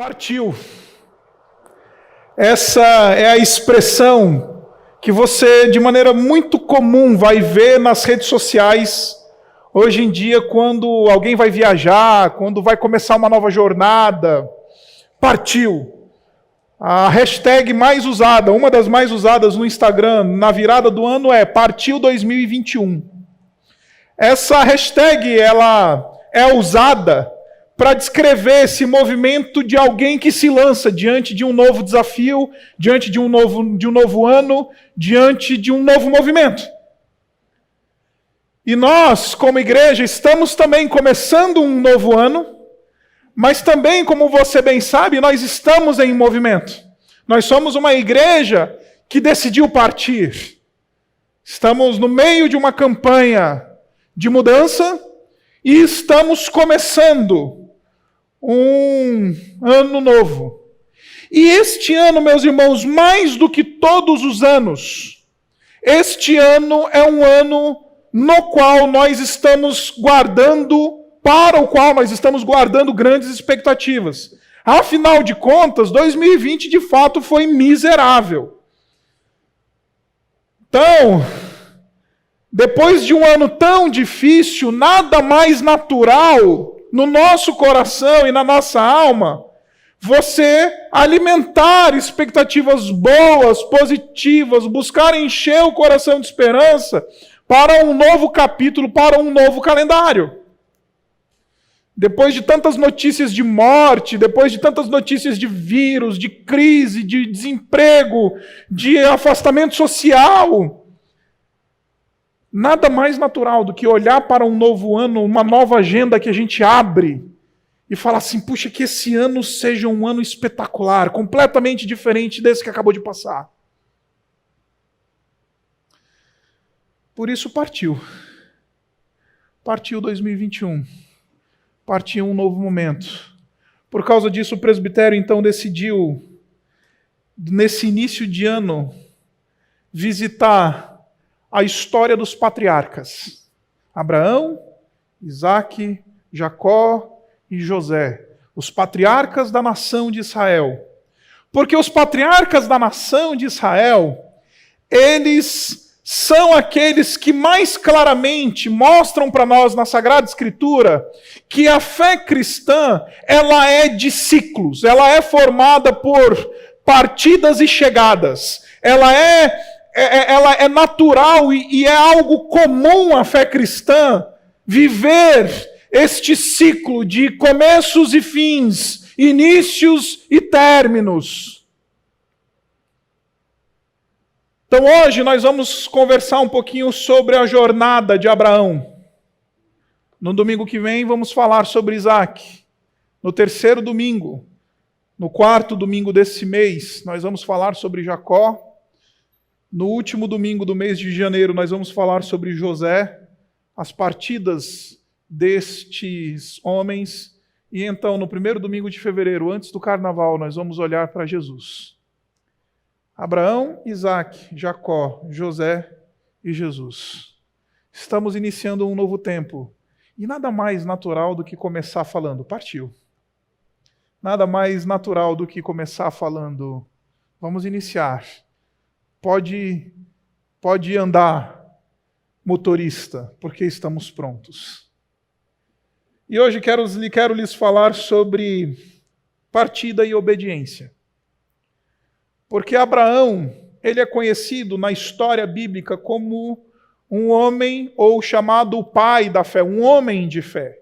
Partiu. Essa é a expressão que você, de maneira muito comum, vai ver nas redes sociais. Hoje em dia, quando alguém vai viajar, quando vai começar uma nova jornada, partiu. A hashtag mais usada, uma das mais usadas no Instagram, na virada do ano, é Partiu 2021. Essa hashtag, ela é usada para descrever esse movimento de alguém que se lança diante de um novo desafio, diante de um novo ano, diante de um novo movimento. E nós, como igreja, estamos também começando um novo ano, mas também, como você bem sabe, nós estamos em movimento. Nós somos uma igreja que decidiu partir. Estamos no meio de uma campanha de mudança e estamos começando um ano novo. E este ano, meus irmãos, mais do que todos os anos, este ano é um ano no qual nós estamos guardando, para o qual nós estamos guardando grandes expectativas. Afinal de contas, 2020 de fato foi miserável. Então, depois de um ano tão difícil, nada mais natural no nosso coração e na nossa alma, você alimentar expectativas boas, positivas, buscar encher o coração de esperança para um novo capítulo, para um novo calendário. Depois de tantas notícias de morte, depois de tantas notícias de vírus, de crise, de desemprego, de afastamento social, nada mais natural do que olhar para um novo ano, uma nova agenda que a gente abre e falar assim, puxa, que esse ano seja um ano espetacular, completamente diferente desse que acabou de passar. Por isso partiu. Partiu 2021. Partiu um novo momento. Por causa disso, o presbitério então decidiu, nesse início de ano, visitar a história dos patriarcas. Abraão, Isaque, Jacó e José. Os patriarcas da nação de Israel. Porque os patriarcas da nação de Israel, eles são aqueles que mais claramente mostram para nós na Sagrada Escritura que a fé cristã, ela é de ciclos, ela é formada por partidas e chegadas. Ela é natural e é algo comum à fé cristã viver este ciclo de começos e fins, inícios e términos. Então hoje nós vamos conversar um pouquinho sobre a jornada de Abraão. No domingo que vem vamos falar sobre Isaque. No terceiro domingo, no quarto domingo desse mês, nós vamos falar sobre Jacó. No último domingo do mês de janeiro, nós vamos falar sobre José, as partidas destes homens. E então, no primeiro domingo de fevereiro, antes do carnaval, nós vamos olhar para Jesus. Abraão, Isaque, Jacó, José e Jesus. Estamos iniciando um novo tempo. E nada mais natural do que começar falando, partiu. Nada mais natural do que começar falando, vamos iniciar. Pode andar, motorista, porque estamos prontos. E hoje quero lhes falar sobre partida e obediência. Porque Abraão, ele é conhecido na história bíblica como um homem, ou chamado o pai da fé, um homem de fé.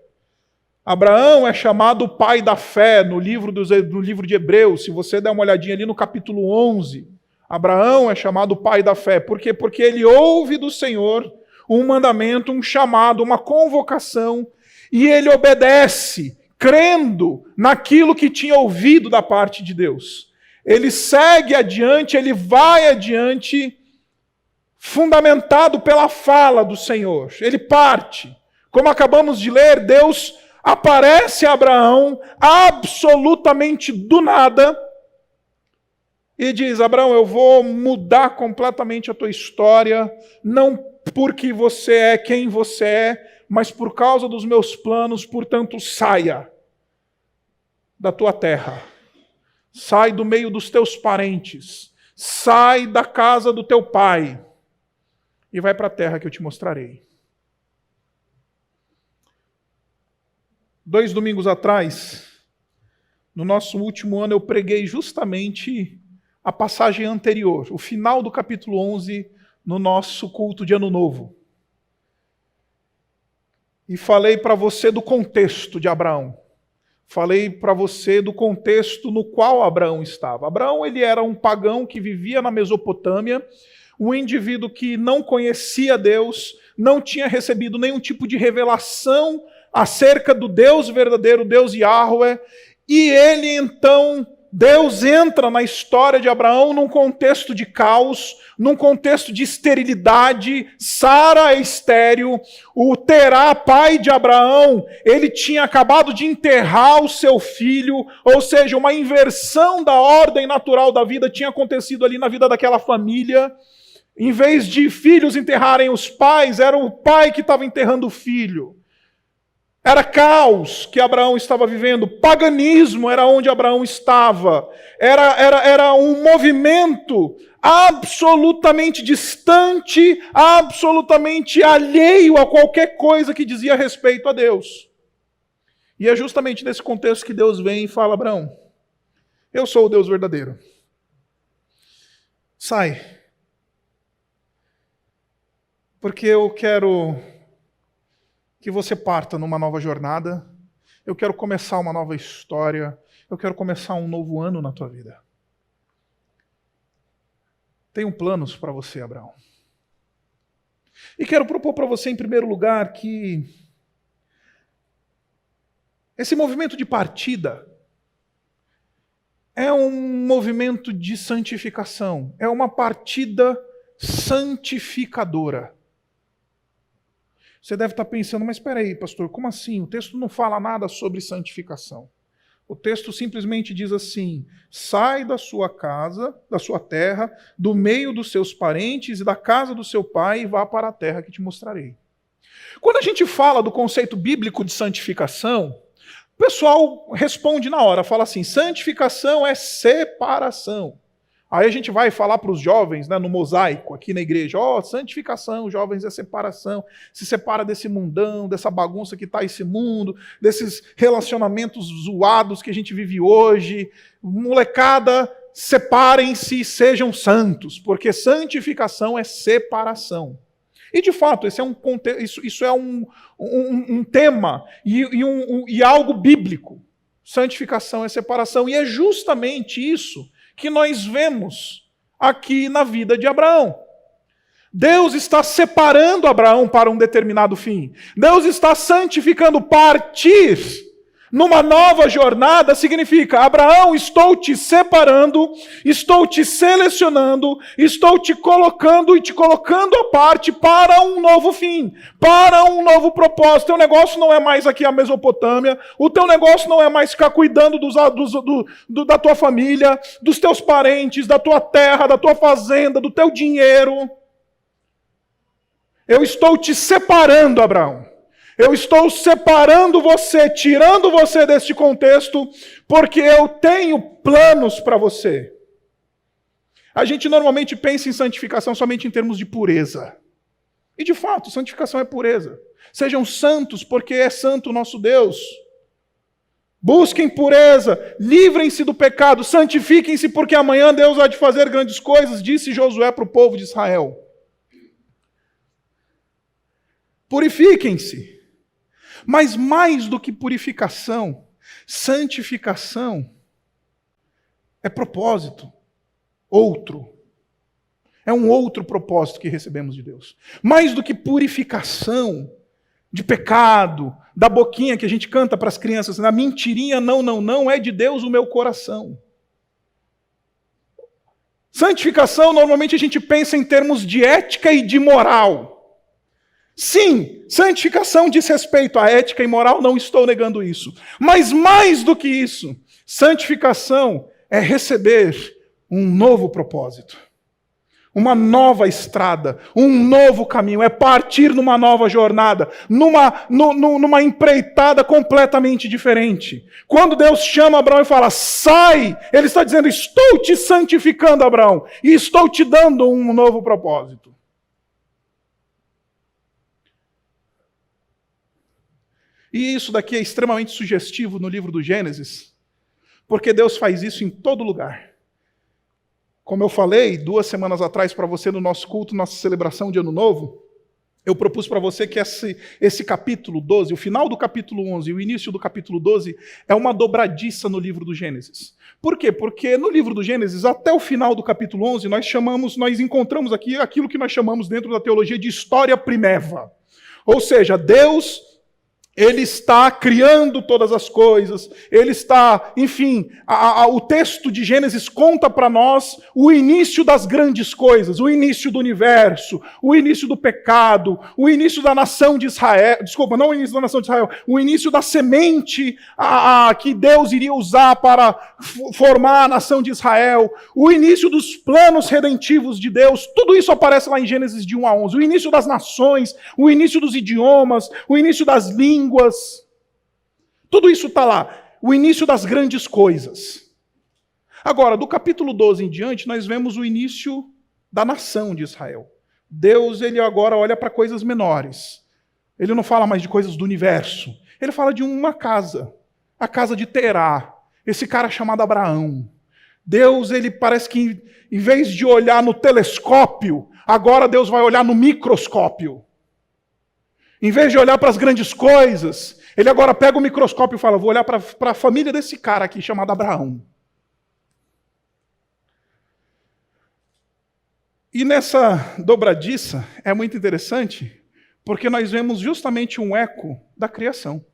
Abraão é chamado o pai da fé no livro de Hebreus. Se você der uma olhadinha ali no capítulo 11, Abraão é chamado pai da fé. Por quê? Porque ele ouve do Senhor um mandamento, um chamado, uma convocação, e ele obedece, crendo naquilo que tinha ouvido da parte de Deus. Ele segue adiante, ele vai adiante, fundamentado pela fala do Senhor. Ele parte. Como acabamos de ler, Deus aparece a Abraão absolutamente do nada, e diz, Abraão, eu vou mudar completamente a tua história, não porque você é quem você é, mas por causa dos meus planos, portanto, saia da tua terra, sai do meio dos teus parentes, sai da casa do teu pai e vai para a terra que eu te mostrarei. 2 domingos atrás, no nosso último ano, eu preguei justamente a passagem anterior, o final do capítulo 11, no nosso culto de Ano Novo. E falei para você do contexto de Abraão. Falei para você do contexto no qual Abraão estava. Abraão, ele era um pagão que vivia na Mesopotâmia, um indivíduo que não conhecia Deus, não tinha recebido nenhum tipo de revelação acerca do Deus verdadeiro, Deus Yahweh, e ele então, Deus entra na história de Abraão num contexto de caos, num contexto de esterilidade. Sara é estéril, o Terá, pai de Abraão, ele tinha acabado de enterrar o seu filho, ou seja, uma inversão da ordem natural da vida tinha acontecido ali na vida daquela família. Em vez de filhos enterrarem os pais, era o pai que estava enterrando o filho. Era caos que Abraão estava vivendo, paganismo era onde Abraão estava, era um movimento absolutamente distante, absolutamente alheio a qualquer coisa que dizia respeito a Deus. E é justamente nesse contexto que Deus vem e fala: Abraão, eu sou o Deus verdadeiro. Sai. Porque eu quero que você parta numa nova jornada, eu quero começar uma nova história, eu quero começar um novo ano na tua vida. Tenho planos para você, Abraão. E quero propor para você, em primeiro lugar, que esse movimento de partida é um movimento de santificação, é uma partida santificadora. Você deve estar pensando, mas espera aí, pastor, como assim? O texto não fala nada sobre santificação. O texto simplesmente diz assim: sai da sua casa, da sua terra, do meio dos seus parentes e da casa do seu pai e vá para a terra que te mostrarei. Quando a gente fala do conceito bíblico de santificação, o pessoal responde na hora, fala assim: santificação é separação. Aí a gente vai falar para os jovens, né, no mosaico, aqui na igreja: santificação, jovens, é separação. Se separa desse mundão, dessa bagunça que está esse mundo, desses relacionamentos zoados que a gente vive hoje. Molecada, separem-se e sejam santos, porque santificação é separação. E de fato, esse é isso é um tema e algo bíblico. Santificação é separação, e é justamente isso que nós vemos aqui na vida de Abraão. Deus está separando Abraão para um determinado fim. Deus está santificando. Partir numa nova jornada significa: Abraão, estou te separando, estou te selecionando, estou te colocando e te colocando à parte para um novo fim, para um novo propósito. Teu negócio não é mais aqui a Mesopotâmia, o teu negócio não é mais ficar cuidando da tua família, dos teus parentes, da tua terra, da tua fazenda, do teu dinheiro. Eu estou te separando, Abraão. Eu estou separando você, tirando você deste contexto, porque eu tenho planos para você. A gente normalmente pensa em santificação somente em termos de pureza. E de fato, santificação é pureza. Sejam santos, porque é santo o nosso Deus. Busquem pureza, livrem-se do pecado, santifiquem-se, porque amanhã Deus há de fazer grandes coisas, disse Josué para o povo de Israel. Purifiquem-se. Mas mais do que purificação, santificação é propósito, outro. É um outro propósito que recebemos de Deus. Mais do que purificação de pecado, da boquinha que a gente canta para as crianças, na mentirinha, não, é de Deus o meu coração. Santificação, normalmente a gente pensa em termos de ética e de moral. Sim, santificação diz respeito à ética e moral, não estou negando isso. Mas mais do que isso, santificação é receber um novo propósito. uma nova estrada, um novo caminho, é partir numa nova jornada, numa empreitada completamente diferente. Quando Deus chama Abraão e fala, sai, Ele está dizendo, estou te santificando, Abraão, e estou te dando um novo propósito. E isso daqui é extremamente sugestivo no livro do Gênesis, porque Deus faz isso em todo lugar. Como eu falei 2 semanas atrás para você no nosso culto, nossa celebração de Ano Novo, eu propus para você que esse capítulo 12, o final do capítulo 11 e o início do capítulo 12, é uma dobradiça no livro do Gênesis. Por quê? Porque no livro do Gênesis, até o final do capítulo 11, nós encontramos aqui aquilo que nós chamamos dentro da teologia de história primeva. Ou seja, Deus, Ele está criando todas as coisas, Ele está, enfim, o texto de Gênesis conta para nós o início das grandes coisas, o início do universo, o início do pecado, o início da nação de Israel, desculpa, não o início da nação de Israel, o início da semente que Deus iria usar para formar a nação de Israel, o início dos planos redentivos de Deus, tudo isso aparece lá em Gênesis de 1 a 11, o início das nações, o início dos idiomas, o início das línguas, tudo isso está lá. O início das grandes coisas. Agora, do capítulo 12 em diante, nós vemos o início da nação de Israel. Deus, Ele agora olha para coisas menores. Ele não fala mais de coisas do universo. Ele fala de uma casa. A casa de Terá. Esse cara chamado Abraão. Deus, Ele parece que, em vez de olhar no telescópio, agora Deus vai olhar no microscópio. Em vez de olhar para as grandes coisas, Ele agora pega o microscópio e fala, vou olhar para a família desse cara aqui, chamado Abraão. E nessa dobradiça é muito interessante, porque nós vemos justamente um eco da criação.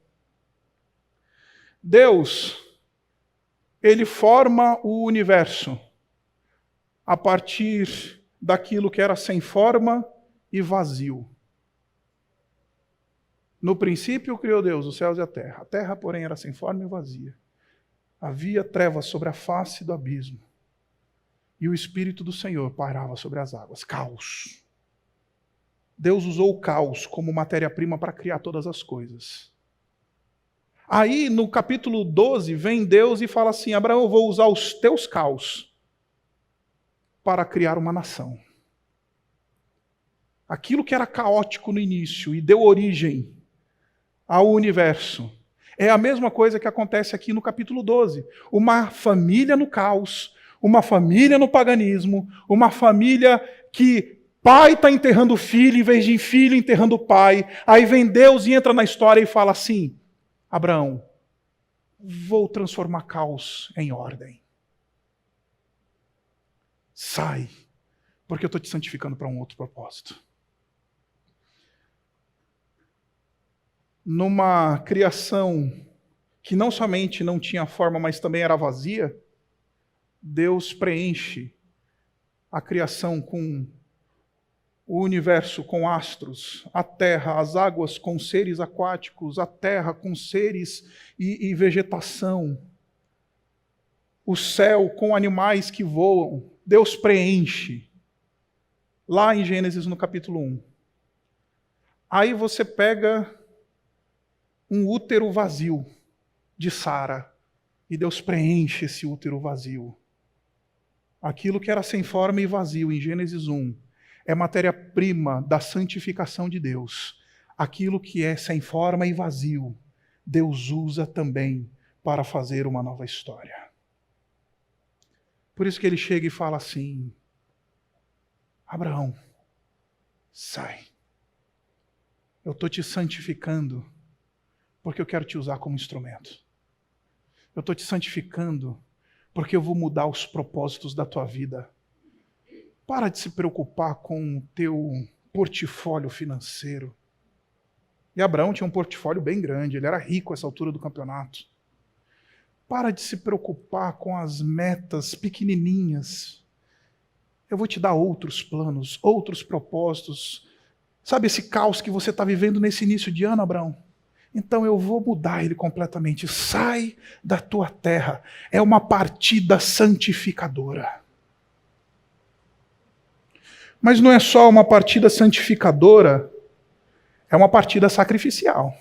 Deus, Ele forma o universo a partir daquilo que era sem forma e vazio. No princípio criou Deus os céus e a terra, porém, era sem forma e vazia. Havia trevas sobre a face do abismo, e o Espírito do Senhor pairava sobre as águas. Caos. Deus usou o caos como matéria-prima para criar todas as coisas. Aí, no capítulo 12, vem Deus e fala assim, Abraão, eu vou usar os teus caos para criar uma nação. Aquilo que era caótico no início e deu origem ao universo. É a mesma coisa que acontece aqui no capítulo 12. Uma família no caos, uma família no paganismo, uma família que pai está enterrando o filho em vez de filho enterrando o pai. Aí vem Deus e entra na história e fala assim, Abraão, vou transformar caos em ordem. Sai, porque eu estou te santificando para um outro propósito. Numa criação que não somente não tinha forma, mas também era vazia, Deus preenche a criação com o universo com astros, a terra, as águas com seres aquáticos, a terra com seres e vegetação, o céu com animais que voam. Deus preenche. Lá em Gênesis, no capítulo 1. Aí você pega um útero vazio de Sara, e Deus preenche esse útero vazio. Aquilo que era sem forma e vazio em Gênesis 1 é matéria-prima da santificação de Deus. Aquilo que é sem forma e vazio, Deus usa também para fazer uma nova história. Por isso que ele chega e fala assim, Abraão, sai. Eu estou te santificando porque eu quero te usar como instrumento. Eu estou te santificando porque eu vou mudar os propósitos da tua vida. Para de se preocupar com o teu portfólio financeiro. E Abraão tinha um portfólio bem grande, ele era rico a essa altura do campeonato. Para de se preocupar com as metas pequenininhas. Eu vou te dar outros planos, outros propósitos. Sabe esse caos que você está vivendo nesse início de ano, Abraão? Então eu vou mudar ele completamente. Sai da tua terra. É uma partida santificadora. Mas não é só uma partida santificadora, é uma partida sacrificial.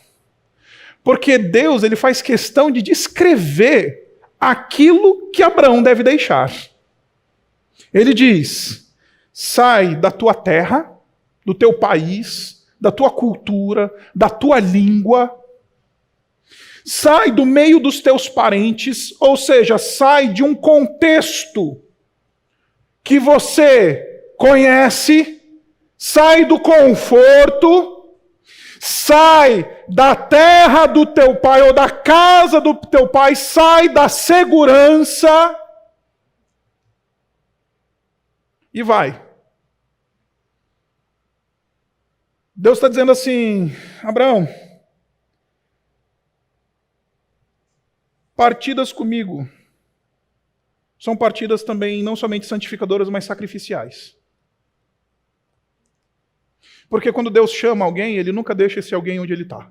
Porque Deus, ele faz questão de descrever aquilo que Abraão deve deixar. Ele diz: sai da tua terra, do teu país, da tua cultura, da tua língua, sai do meio dos teus parentes, ou seja, sai de um contexto que você conhece, sai do conforto, sai da terra do teu pai ou da casa do teu pai, sai da segurança e vai. Deus está dizendo assim: Abraão, partidas comigo são partidas também não somente santificadoras, mas sacrificiais. Porque quando Deus chama alguém, Ele nunca deixa esse alguém onde ele está.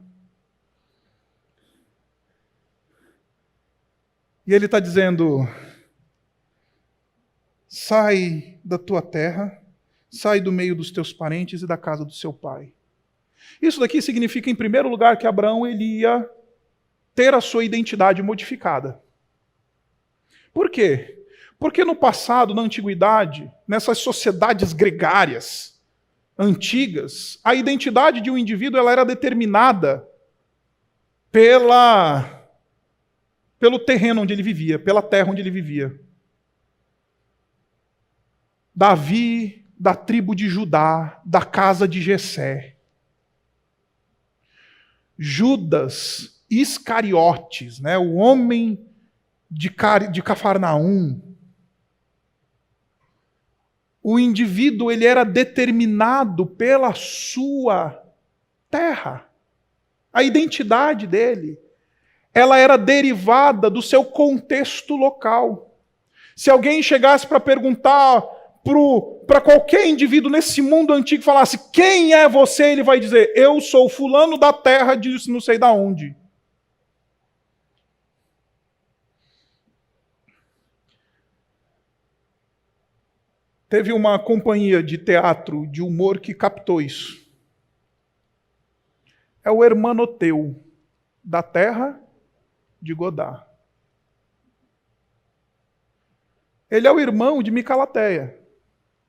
E Ele está dizendo: sai da tua terra, sai do meio dos teus parentes e da casa do seu pai. Isso daqui significa, em primeiro lugar, que Abraão ele ia ter a sua identidade modificada. Por quê? Porque no passado, na antiguidade, nessas sociedades gregárias, antigas, a identidade de um indivíduo ela era determinada pelo terreno onde ele vivia, pela terra onde ele vivia. Davi, da tribo de Judá, da casa de Jessé. Judas Iscariotes, né, o homem de Cafarnaum. O indivíduo ele era determinado pela sua terra. A identidade dele, ela era derivada do seu contexto local. Se alguém chegasse para perguntar para qualquer indivíduo nesse mundo antigo e falasse: quem é você? Ele vai dizer: eu sou fulano da terra de não sei da onde. Teve uma companhia de teatro, de humor, que captou isso. É o Hermanoteu, da terra de Godá. Ele é o irmão de Micalateia,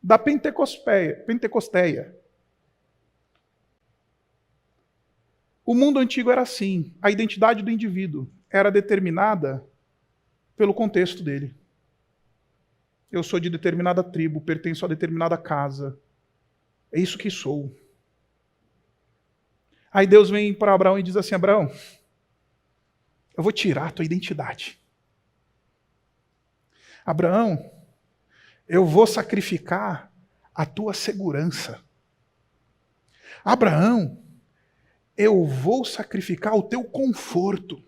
da Pentecosteia. O mundo antigo era assim. A identidade do indivíduo era determinada pelo contexto dele. Eu sou de determinada tribo, pertenço a determinada casa. É isso que sou. Aí Deus vem para Abraão e diz assim: Abraão, eu vou tirar a tua identidade. Abraão, eu vou sacrificar a tua segurança. Abraão, eu vou sacrificar o teu conforto.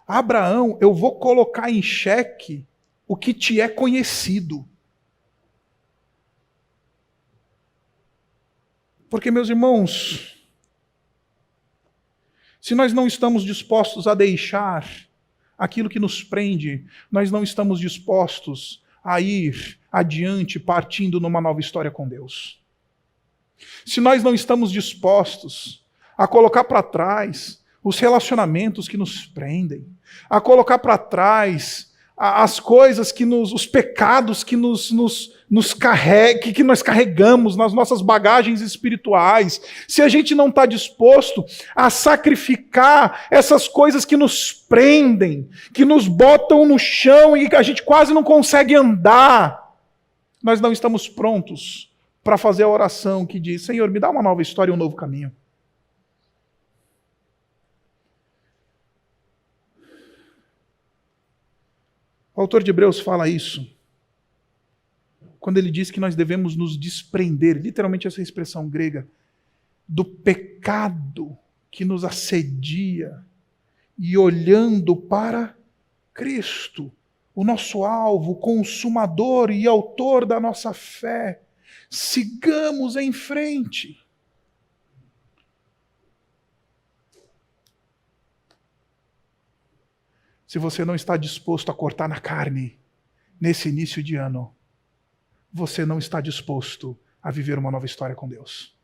Abraão, eu vou colocar em xeque o que te é conhecido. Porque, meus irmãos, se nós não estamos dispostos a deixar aquilo que nos prende, nós não estamos dispostos a ir adiante partindo numa nova história com Deus. Se nós não estamos dispostos a colocar para trás os relacionamentos que nos prendem, a colocar para trás as coisas que os pecados que que nós carregamos nas nossas bagagens espirituais, se a gente não está disposto a sacrificar essas coisas que nos prendem, que nos botam no chão e que a gente quase não consegue andar, nós não estamos prontos para fazer a oração que diz: Senhor, me dá uma nova história e um novo caminho. O autor de Hebreus fala isso quando ele diz que nós devemos nos desprender, literalmente essa expressão grega, do pecado que nos assedia e olhando para Cristo, o nosso alvo, consumador e autor da nossa fé, sigamos em frente. Se você não está disposto a cortar na carne nesse início de ano, você não está disposto a viver uma nova história com Deus.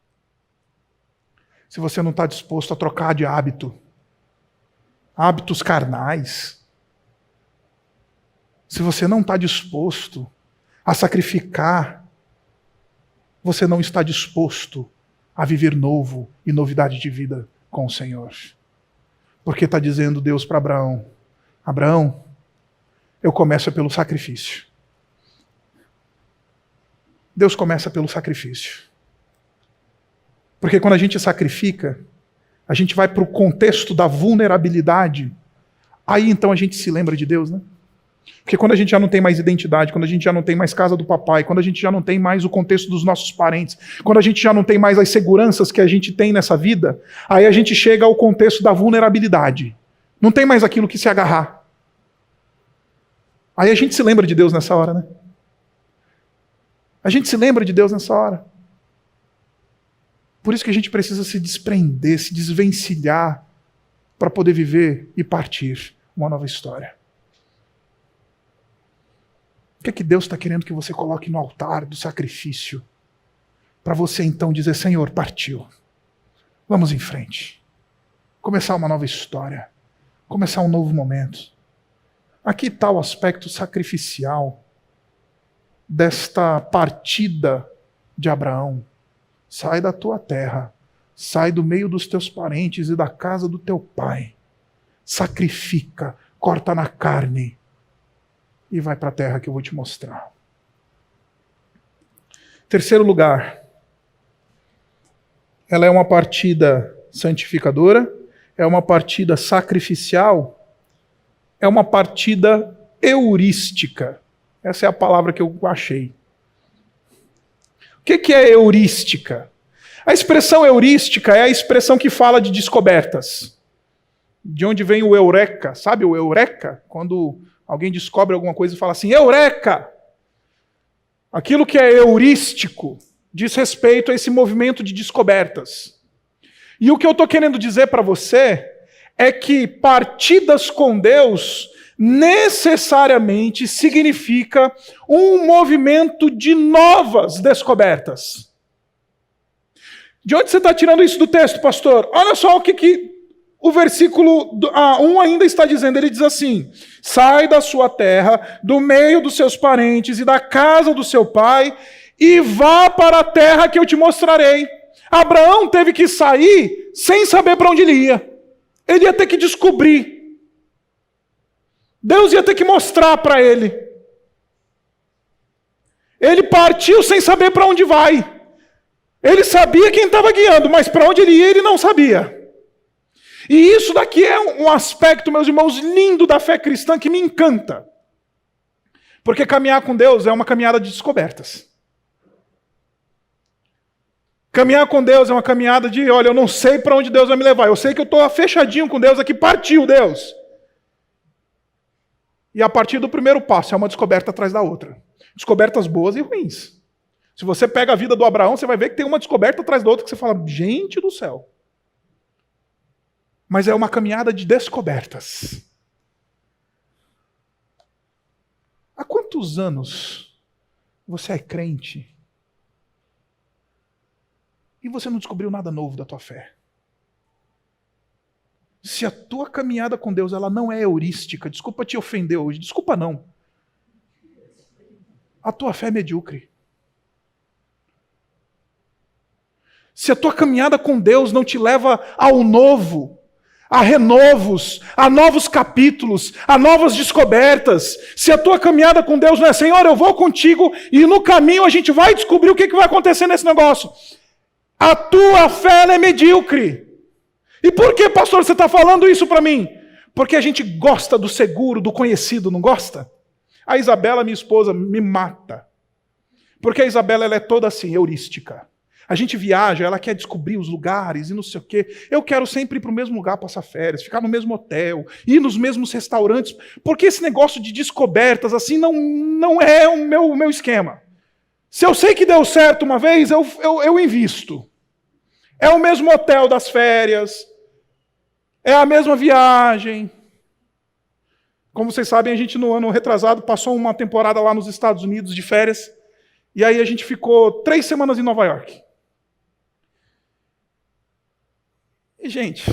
Se você não está disposto a trocar de hábitos carnais, se você não está disposto a sacrificar, você não está disposto a viver novo e novidade de vida com o Senhor. Porque está dizendo Deus para Abraão: Abraão, eu começo pelo sacrifício. Deus começa pelo sacrifício. Porque quando a gente sacrifica, a gente vai para o contexto da vulnerabilidade. Aí então a gente se lembra de Deus, né? Porque quando a gente já não tem mais identidade, quando a gente já não tem mais casa do papai, quando a gente já não tem mais o contexto dos nossos parentes, quando a gente já não tem mais as seguranças que a gente tem nessa vida, aí a gente chega ao contexto da vulnerabilidade. Não tem mais aquilo que se agarrar. Aí a gente se lembra de Deus nessa hora, né? A gente se lembra de Deus nessa hora. Por isso que a gente precisa se desprender, se desvencilhar para poder viver e partir uma nova história. O que é que Deus está querendo que você coloque no altar do sacrifício? Para você então dizer: Senhor, partiu. Vamos em frente. Começar uma nova história. Começar um novo momento. Aqui está o aspecto sacrificial desta partida de Abraão. Sai da tua terra, sai do meio dos teus parentes e da casa do teu pai. Sacrifica, corta na carne e vai para a terra que eu vou te mostrar. Terceiro lugar, ela é uma partida santificadora, é uma partida sacrificial, é uma partida heurística. Essa é a palavra que eu achei. O que é heurística? A expressão heurística é a expressão que fala de descobertas. De onde vem o eureka? Sabe o eureka? Quando alguém descobre alguma coisa e fala assim: eureka! Aquilo que é heurístico diz respeito a esse movimento de descobertas. E o que eu estou querendo dizer para você é que partidas com Deus necessariamente significa um movimento de novas descobertas. De onde você está tirando isso do texto, pastor? Olha só o que o versículo 1 ainda está dizendo. Ele diz assim: sai da sua terra, do meio dos seus parentes e da casa do seu pai, e vá para a terra que eu te mostrarei. Abraão teve que sair sem saber para onde ele ia. Ele ia ter que descobrir. Deus ia ter que mostrar para ele. Ele partiu sem saber para onde vai. Ele sabia quem estava guiando, mas para onde ele ia ele não sabia. E isso daqui é um aspecto, meus irmãos, lindo da fé cristã que me encanta. Porque caminhar com Deus é uma caminhada de descobertas. Caminhar com Deus é uma caminhada de: olha, eu não sei para onde Deus vai me levar. Eu sei que eu estou fechadinho com Deus aqui, partiu Deus. E a partir do primeiro passo é uma descoberta atrás da outra. Descobertas boas e ruins. Se você pega a vida do Abraão, você vai ver que tem uma descoberta atrás da outra que você fala: gente do céu. Mas é uma caminhada de descobertas. Há quantos anos você é crente e você não descobriu nada novo da tua fé? Se a tua caminhada com Deus ela não é heurística, desculpa te ofender hoje, desculpa não. A tua fé é medíocre. Se a tua caminhada com Deus não te leva ao novo, a renovos, a novos capítulos, a novas descobertas, se a tua caminhada com Deus não é: Senhor, eu vou contigo e no caminho a gente vai descobrir o que vai acontecer nesse negócio, a tua fé ela é medíocre. E por que, pastor, você está falando isso para mim? Porque a gente gosta do seguro, do conhecido, não gosta? A Isabela, minha esposa, me mata. Porque a Isabela ela é toda assim, heurística. A gente viaja, ela quer descobrir os lugares e não sei o quê. Eu quero sempre ir para o mesmo lugar passar férias, ficar no mesmo hotel, ir nos mesmos restaurantes, porque esse negócio de descobertas assim não é o meu esquema. Se eu sei que deu certo uma vez, eu invisto. É o mesmo hotel das férias, é a mesma viagem. Como vocês sabem, a gente no ano retrasado passou uma temporada lá nos Estados Unidos de férias. E aí a gente ficou 3 semanas em Nova York. E, gente,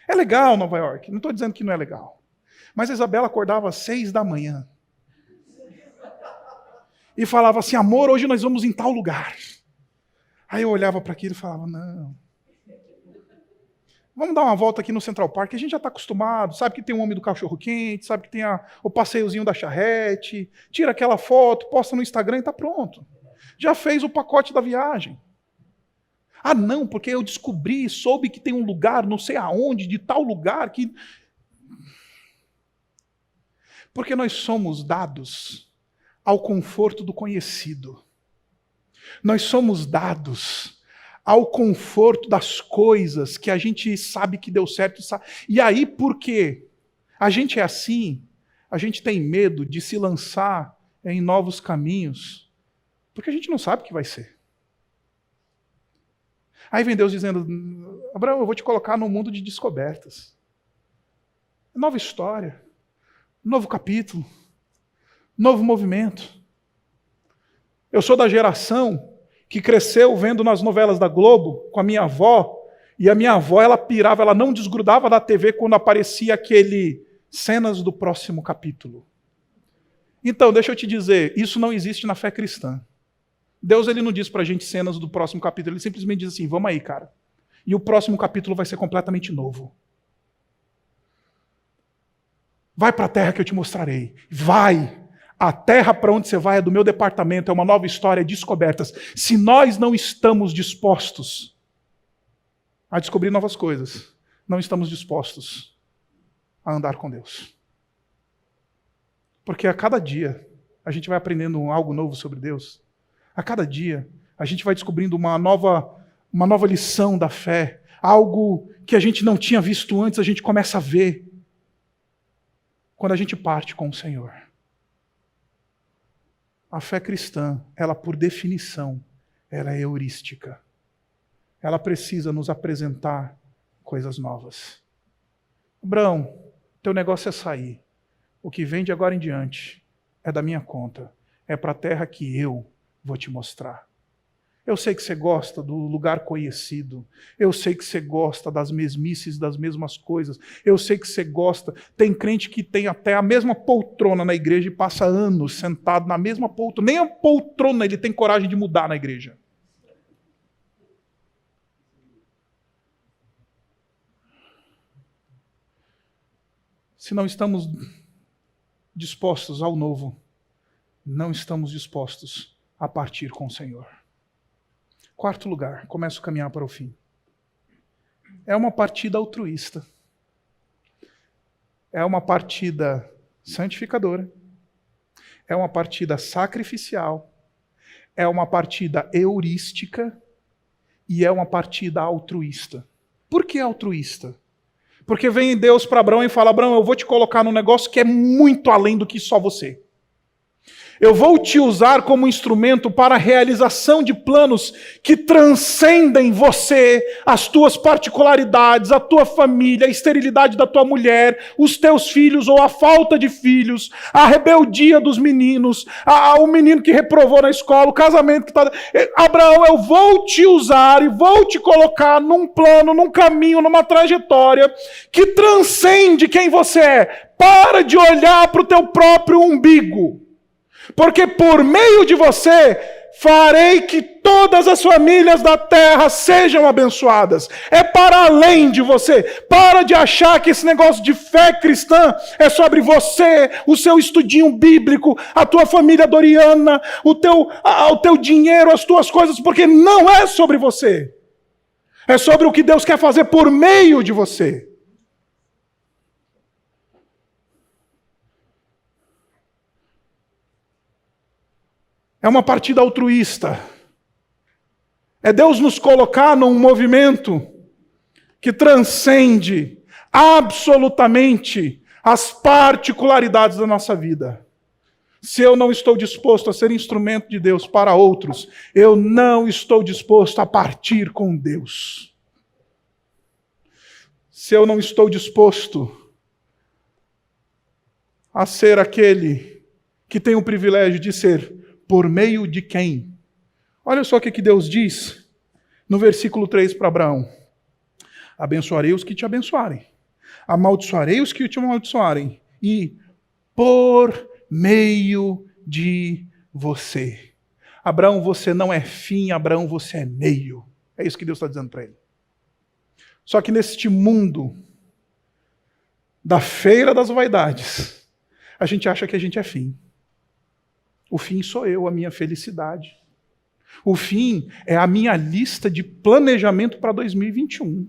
é legal Nova York, não estou dizendo que não é legal. Mas a Isabela acordava às 6 da manhã. E falava assim, amor, hoje nós vamos em tal lugar. Aí eu olhava para aquilo e falava, não. Vamos dar uma volta aqui no Central Park, a gente já está acostumado, sabe que tem o homem do cachorro quente, sabe que tem o passeiozinho da charrete, tira aquela foto, posta no Instagram e está pronto. Já fez o pacote da viagem. Ah, não, porque eu descobri, soube que tem um lugar, não sei aonde, de tal lugar que... Porque nós somos dados ao conforto do conhecido. Nós somos dados ao conforto das coisas que a gente sabe que deu certo. E aí, porque a gente é assim, a gente tem medo de se lançar em novos caminhos, porque a gente não sabe o que vai ser. Aí vem Deus dizendo, Abraão, eu vou te colocar num mundo de descobertas. Nova história, novo capítulo, novo movimento. Eu sou da geração que cresceu vendo nas novelas da Globo com a minha avó, e a minha avó, ela pirava, ela não desgrudava da TV quando aparecia aquele cenas do próximo capítulo. Então, deixa eu te dizer, isso não existe na fé cristã. Deus, ele não diz pra gente cenas do próximo capítulo, ele simplesmente diz assim, vamos aí, cara. E o próximo capítulo vai ser completamente novo. Vai para a terra que eu te mostrarei. Vai! A terra para onde você vai é do meu departamento, é uma nova história, descobertas. Se nós não estamos dispostos a descobrir novas coisas, não estamos dispostos a andar com Deus. Porque a cada dia a gente vai aprendendo algo novo sobre Deus. A cada dia a gente vai descobrindo uma nova lição da fé. Algo que a gente não tinha visto antes, a gente começa a ver. Quando a gente parte com o Senhor. A fé cristã, ela por definição, ela é heurística. Ela precisa nos apresentar coisas novas. Abraão, teu negócio é sair. O que vem de agora em diante é da minha conta. É para a terra que eu vou te mostrar. Eu sei que você gosta do lugar conhecido. Eu sei que você gosta das mesmices, das mesmas coisas. Eu sei que você gosta. Tem crente que tem até a mesma poltrona na igreja e passa anos sentado na mesma poltrona. Nem a poltrona ele tem coragem de mudar na igreja. Se não estamos dispostos ao novo, não estamos dispostos a partir com o Senhor. 4º lugar, começo a caminhar para o fim. É uma partida altruísta. É uma partida santificadora. É uma partida sacrificial. É uma partida heurística. E é uma partida altruísta. Por que altruísta? Porque vem Deus para Abraão e fala, Abraão, eu vou te colocar num negócio que é muito além do que só você. Eu vou te usar como instrumento para a realização de planos que transcendem você, as tuas particularidades, a tua família, a esterilidade da tua mulher, os teus filhos ou a falta de filhos, a rebeldia dos meninos, o menino que reprovou na escola, o casamento que está... Abraão, eu vou te usar e vou te colocar num plano, num caminho, numa trajetória que transcende quem você é. Para de olhar para o teu próprio umbigo. Porque por meio de você, farei que todas as famílias da terra sejam abençoadas. É para além de você. Para de achar que esse negócio de fé cristã é sobre você, o seu estudinho bíblico, a tua família doriana, o teu dinheiro, as tuas coisas, porque não é sobre você. É sobre o que Deus quer fazer por meio de você. É uma partida altruísta. É Deus nos colocar num movimento que transcende absolutamente as particularidades da nossa vida. Se eu não estou disposto a ser instrumento de Deus para outros, eu não estou disposto a partir com Deus. Se eu não estou disposto a ser aquele que tem o privilégio de ser Por meio de quem? Olha só o que Deus diz no versículo 3 para Abraão. Abençoarei os que te abençoarem. Amaldiçoarei os que te amaldiçoarem. E por meio de você. Abraão, você não é fim, Abraão, você é meio. É isso que Deus está dizendo para ele. Só que neste mundo da feira das vaidades, a gente acha que a gente é fim. O fim sou eu, a minha felicidade. O fim é a minha lista de planejamento para 2021.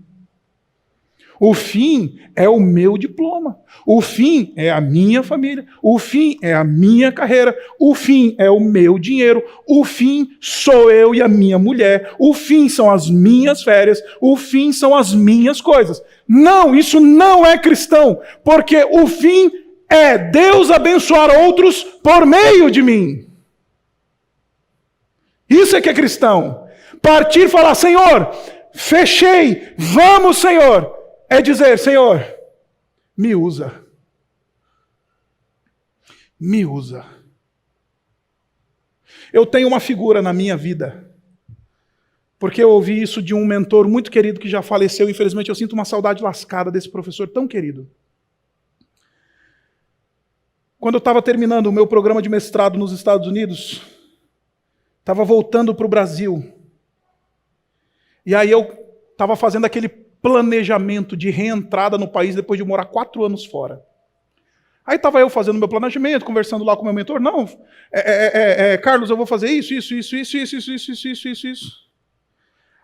O fim é o meu diploma. O fim é a minha família. O fim é a minha carreira. O fim é o meu dinheiro. O fim sou eu e a minha mulher. O fim são as minhas férias. O fim são as minhas coisas. Não, isso não é cristão, porque o fim é Deus abençoar outros por meio de mim. Isso é que é cristão. Partir e falar, Senhor, fechei, vamos, Senhor. É dizer, Senhor, me usa. Me usa. Eu tenho uma figura na minha vida, porque eu ouvi isso de um mentor muito querido que já faleceu. Infelizmente, eu sinto uma saudade lascada desse professor tão querido. Quando eu estava terminando o meu programa de mestrado nos Estados Unidos, estava voltando para o Brasil. E aí eu estava fazendo aquele planejamento de reentrada no país depois de morar 4 anos fora. Aí estava eu fazendo meu planejamento, conversando lá com o meu mentor. Não, Carlos, eu vou fazer isso.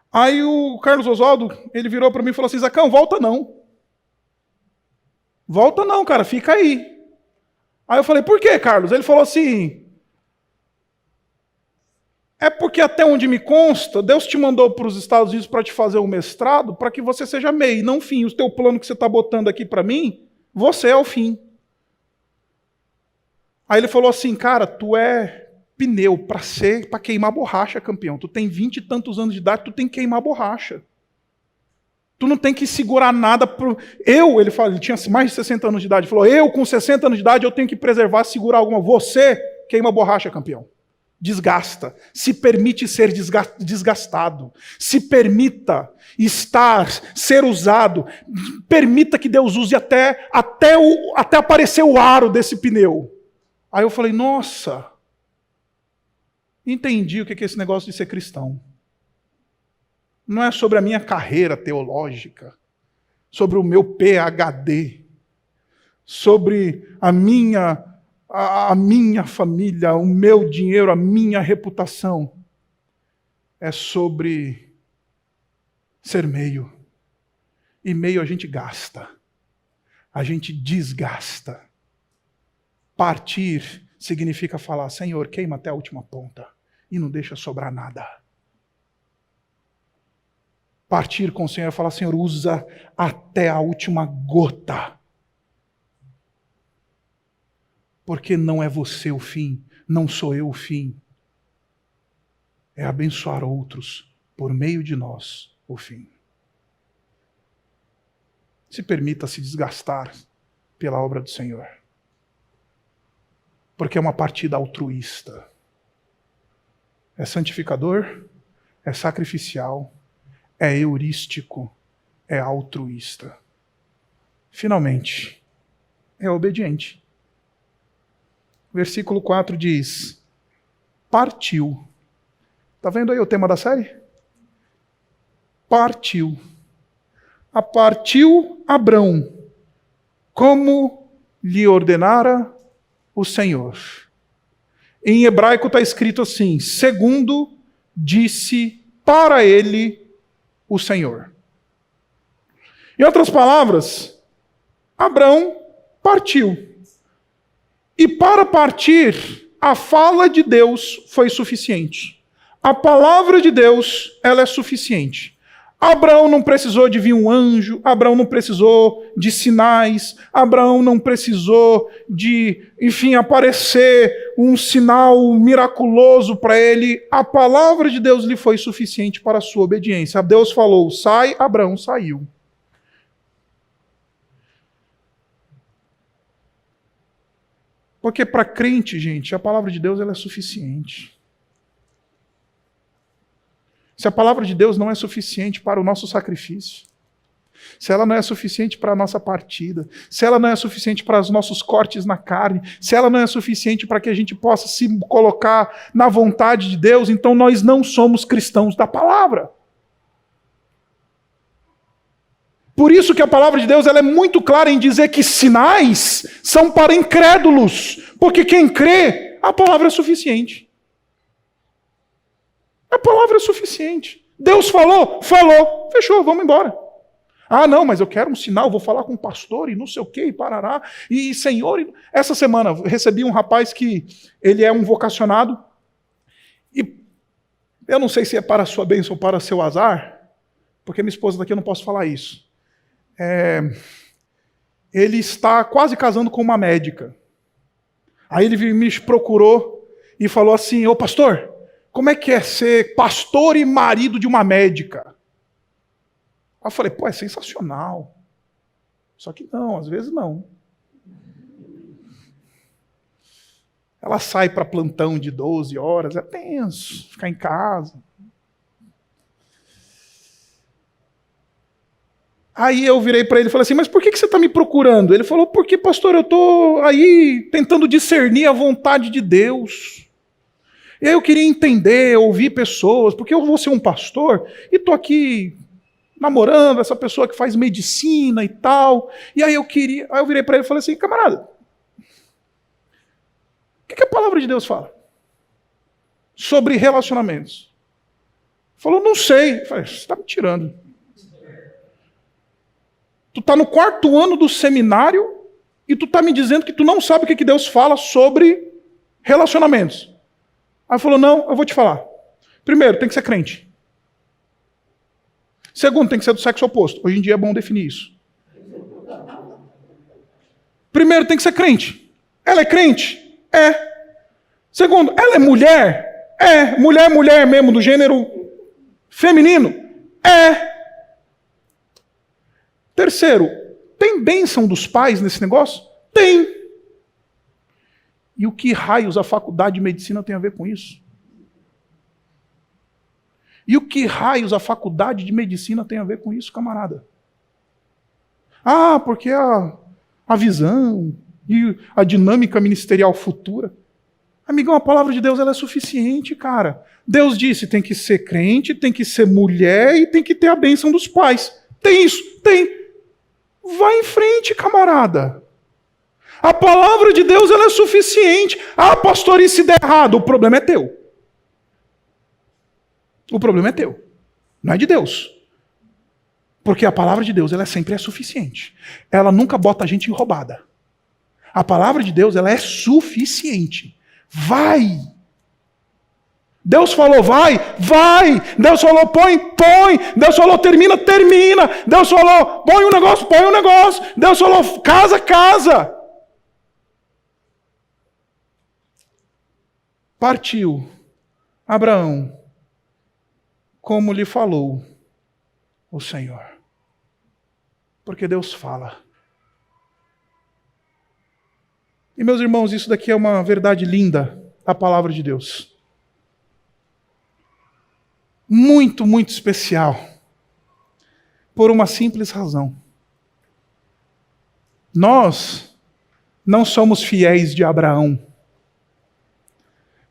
Aí o Carlos Oswaldo, ele virou para mim e falou assim, Zacão, volta não. Volta não, cara, fica aí. Aí eu falei, por quê, Carlos? Ele falou assim, é porque até onde me consta, Deus te mandou para os Estados Unidos para te fazer um mestrado, para que você seja meio, não fim. O teu plano que você está botando aqui para mim, você é o fim. Aí ele falou assim, cara, tu é pneu para queimar borracha, campeão. Tu tem 20 e tantos anos de idade, tu tem que queimar borracha. Tu não tem que segurar nada. Ele falou, ele tinha mais de 60 anos de idade, ele falou, eu com 60 anos de idade, eu tenho que preservar, segurar alguma. Você queima borracha, campeão. Desgasta, se permite ser desgastado, se permita ser usado, permita que Deus use até aparecer o aro desse pneu. Aí eu falei, nossa, entendi o que é esse negócio de ser cristão. Não é sobre a minha carreira teológica, sobre o meu PhD, sobre a minha família, o meu dinheiro, a minha reputação. É sobre ser meio. E meio a gente gasta. A gente desgasta. Partir significa falar, Senhor, queima até a última ponta e não deixa sobrar nada. Partir com o Senhor é falar, Senhor, usa até a última gota. Porque não é você o fim, não sou eu o fim. É abençoar outros por meio de nós o fim. Se permita se desgastar pela obra do Senhor. Porque é uma partida altruísta. É santificador, é sacrificial, é heurístico, é altruísta. Finalmente, é obediente. Versículo 4 diz, partiu. Está vendo aí o tema da série? Partiu. Partiu Abrão, como lhe ordenara o Senhor. Em hebraico está escrito assim, segundo disse para ele o Senhor. Em outras palavras, Abrão partiu. E para partir, a fala de Deus foi suficiente. A palavra de Deus, ela é suficiente. Abraão não precisou de vir um anjo, Abraão não precisou de sinais, Abraão não precisou de, aparecer um sinal miraculoso para ele. A palavra de Deus lhe foi suficiente para a sua obediência. Deus falou, sai, Abraão saiu. Porque para crente, gente, a palavra de Deus ela é suficiente. Se a palavra de Deus não é suficiente para o nosso sacrifício, se ela não é suficiente para a nossa partida, se ela não é suficiente para os nossos cortes na carne, se ela não é suficiente para que a gente possa se colocar na vontade de Deus, então nós não somos cristãos da palavra. Por isso que a palavra de Deus ela é muito clara em dizer que sinais são para incrédulos, porque quem crê, a palavra é suficiente. A palavra é suficiente. Deus falou, falou, fechou, vamos embora. Ah, não, mas eu quero um sinal, vou falar com o pastor e não sei o quê, e parará. E Senhor, essa semana eu recebi um rapaz que ele é um vocacionado, e eu não sei se é para a sua bênção ou para o seu azar, porque minha esposa daqui eu não posso falar isso. Ele está quase casando com uma médica. Aí ele me procurou e falou assim, ô pastor, como é que é ser pastor e marido de uma médica? Aí eu falei, pô, é sensacional. Só que não, às vezes não. Ela sai para plantão de 12 horas, é tenso, ficar em casa. Aí eu virei para ele e falei assim, mas por que você está me procurando? Ele falou, porque pastor, eu estou aí tentando discernir a vontade de Deus. E aí eu queria entender, ouvir pessoas, porque eu vou ser um pastor e estou aqui namorando essa pessoa que faz medicina e tal. E aí eu virei para ele e falei assim, camarada, o que a palavra de Deus fala sobre relacionamentos? Ele falou, não sei. Eu falei, você está me tirando. Tu está no 4º ano do seminário e tu está me dizendo que tu não sabe o que Deus fala sobre relacionamentos. Aí ele falou, não, eu vou te falar. Primeiro, tem que ser crente. Segundo, tem que ser do sexo oposto. Hoje em dia é bom definir isso. Primeiro, tem que ser crente. Ela é crente? É. Segundo, ela é mulher? É. Mulher mesmo, do gênero feminino? É. Terceiro, tem bênção dos pais nesse negócio? Tem. E o que raios a faculdade de medicina tem a ver com isso? E o que raios a faculdade de medicina tem a ver com isso, camarada? Ah, porque a visão e a dinâmica ministerial futura. Amigão, a palavra de Deus ela é suficiente, cara. Deus disse, tem que ser crente, tem que ser mulher e tem que ter a bênção dos pais. Tem isso? Tem. Vai em frente, camarada. A palavra de Deus ela é suficiente. Ah, pastor, e se der errado? O problema é teu. O problema é teu. Não é de Deus. Porque a palavra de Deus ela sempre é suficiente. Ela nunca bota a gente em roubada. A palavra de Deus ela é suficiente. Vai. Deus falou vai, vai. Deus falou põe, põe. Deus falou termina, termina. Deus falou põe um negócio, põe um negócio. Deus falou casa, casa. Partiu Abraão, como lhe falou o Senhor. Porque Deus fala. E meus irmãos, isso daqui é uma verdade linda, a palavra de Deus. Muito, muito especial. Por uma simples razão. Nós não somos fiéis de Abraão.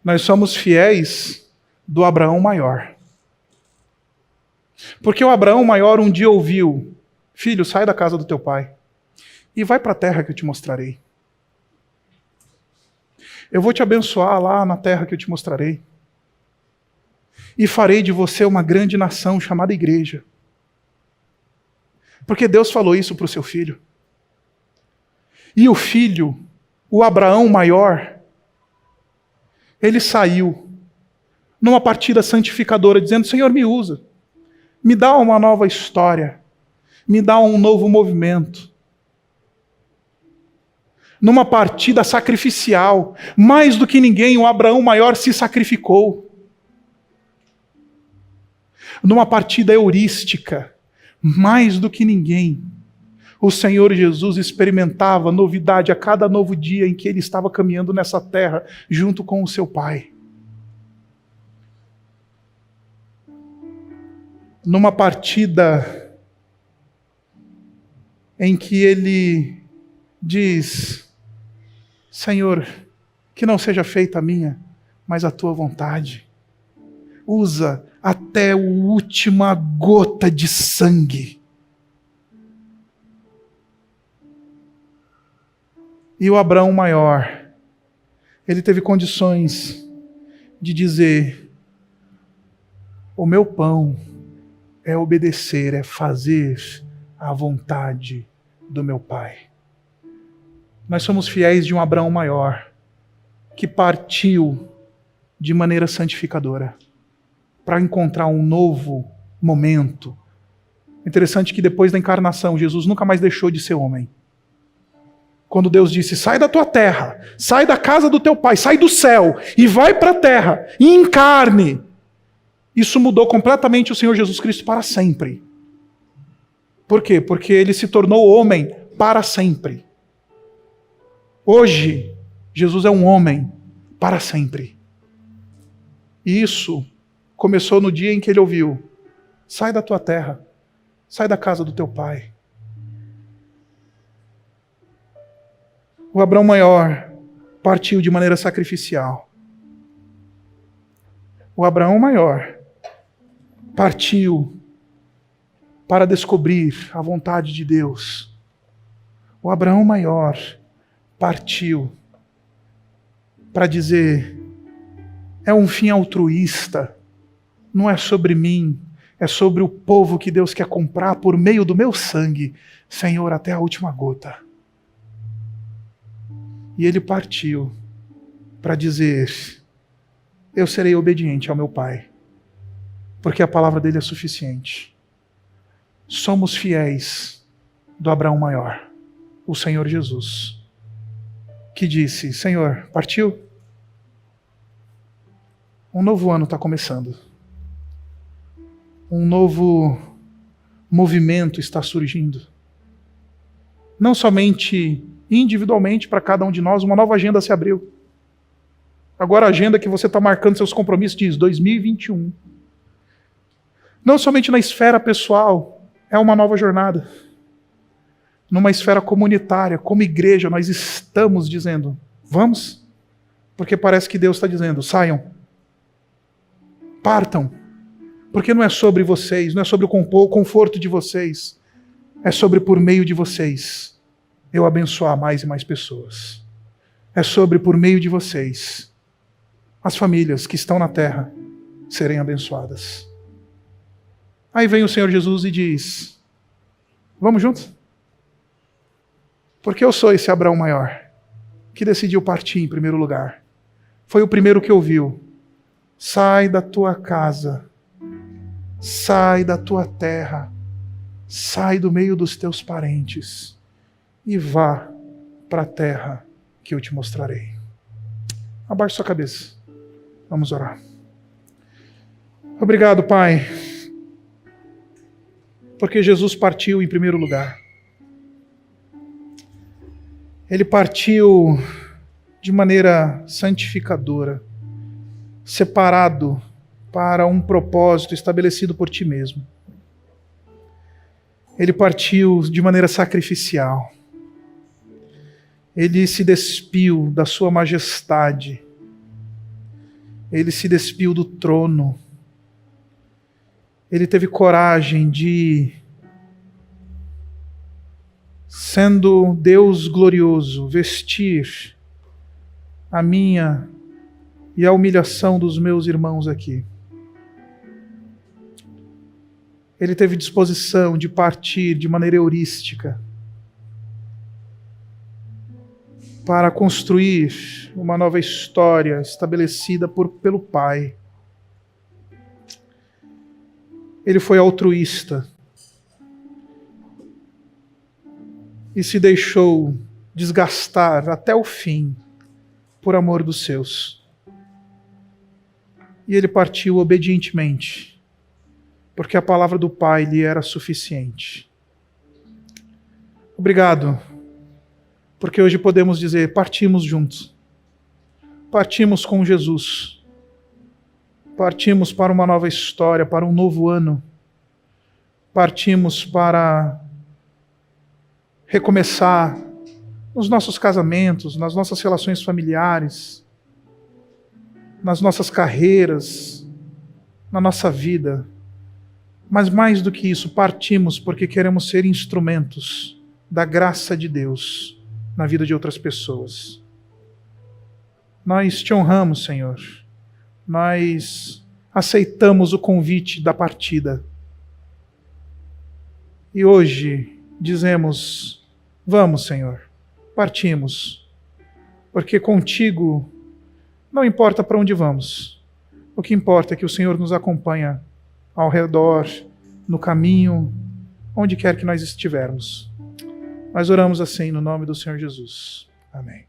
Nós somos fiéis do Abraão maior. Porque o Abraão maior um dia ouviu, filho, sai da casa do teu pai e vai para a terra que eu te mostrarei. Eu vou te abençoar lá na terra que eu te mostrarei. E farei de você uma grande nação chamada igreja. Porque Deus falou isso para o seu filho. E o filho, o Abraão maior, ele saiu numa partida santificadora, dizendo, Senhor, me usa. Me dá uma nova história. Me dá um novo movimento. Numa partida sacrificial, mais do que ninguém, o Abraão maior se sacrificou. Numa partida heurística, mais do que ninguém, O Senhor Jesus experimentava novidade a cada novo dia em que ele estava caminhando nessa terra junto com o seu Pai. Numa partida em que ele diz: Senhor, que não seja feita a minha, mas a tua vontade. Usa até a última gota de sangue. E o Abraão maior, ele teve condições de dizer: o meu pão é obedecer, é fazer a vontade do meu Pai. Nós somos fiéis de um Abraão maior, que partiu de maneira santificadora, para encontrar um novo momento. Interessante que depois da encarnação, Jesus nunca mais deixou de ser homem. Quando Deus disse: sai da tua terra, sai da casa do teu pai, sai do céu e vai para a terra e encarne. Isso mudou completamente o Senhor Jesus Cristo para sempre. Por quê? Porque ele se tornou homem para sempre. Hoje, Jesus é um homem para sempre. E isso começou no dia em que ele ouviu: sai da tua terra, sai da casa do teu pai. O Abraão maior partiu de maneira sacrificial. O Abraão maior partiu para descobrir a vontade de Deus. O Abraão maior partiu para dizer: é um fim altruísta, não é sobre mim, é sobre o povo que Deus quer comprar por meio do meu sangue, Senhor, até a última gota. E ele partiu para dizer: eu serei obediente ao meu Pai, porque a palavra dele é suficiente. Somos fiéis do Abraão maior, o Senhor Jesus, que disse: Senhor, partiu? Um novo ano está começando. Um novo movimento está surgindo. Não somente individualmente para cada um de nós, uma nova agenda se abriu. Agora a agenda que você está marcando seus compromissos diz 2021. Não somente na esfera pessoal, é uma nova jornada. Numa esfera comunitária, como igreja, nós estamos dizendo: vamos? Porque parece que Deus está dizendo: saiam, partam. Porque não é sobre vocês, não é sobre o conforto de vocês, é sobre, por meio de vocês, eu abençoar mais e mais pessoas. É sobre, por meio de vocês, as famílias que estão na terra serem abençoadas. Aí vem o Senhor Jesus e diz: vamos juntos? Porque eu sou esse Abraão maior, que decidiu partir em primeiro lugar. Foi o primeiro que ouviu: sai da tua casa, sai da tua terra, sai do meio dos teus parentes e vá para a terra que eu te mostrarei. Abaixe sua cabeça. Vamos orar. Obrigado, Pai, porque Jesus partiu em primeiro lugar. Ele partiu de maneira santificadora, separado para um propósito estabelecido por Ti mesmo. Ele partiu de maneira sacrificial. Ele se despiu da sua majestade. Ele se despiu do trono. Ele teve coragem de, sendo Deus glorioso, vestir a minha e a humilhação dos meus irmãos aqui. Ele teve disposição de partir de maneira heurística para construir uma nova história estabelecida pelo Pai. Ele foi altruísta e se deixou desgastar até o fim por amor dos seus. E ele partiu obedientemente, porque a palavra do Pai lhe era suficiente. Obrigado, porque hoje podemos dizer, partimos juntos. Partimos com Jesus. Partimos para uma nova história, para um novo ano. Partimos para recomeçar nos nossos casamentos, nas nossas relações familiares, nas nossas carreiras, na nossa vida. Mas mais do que isso, partimos porque queremos ser instrumentos da graça de Deus na vida de outras pessoas. Nós te honramos, Senhor. Nós aceitamos o convite da partida. E hoje dizemos, vamos, Senhor, partimos, porque contigo não importa para onde vamos. O que importa é que o Senhor nos acompanha ao redor, no caminho, onde quer que nós estivermos. Nós oramos assim no nome do Senhor Jesus. Amém.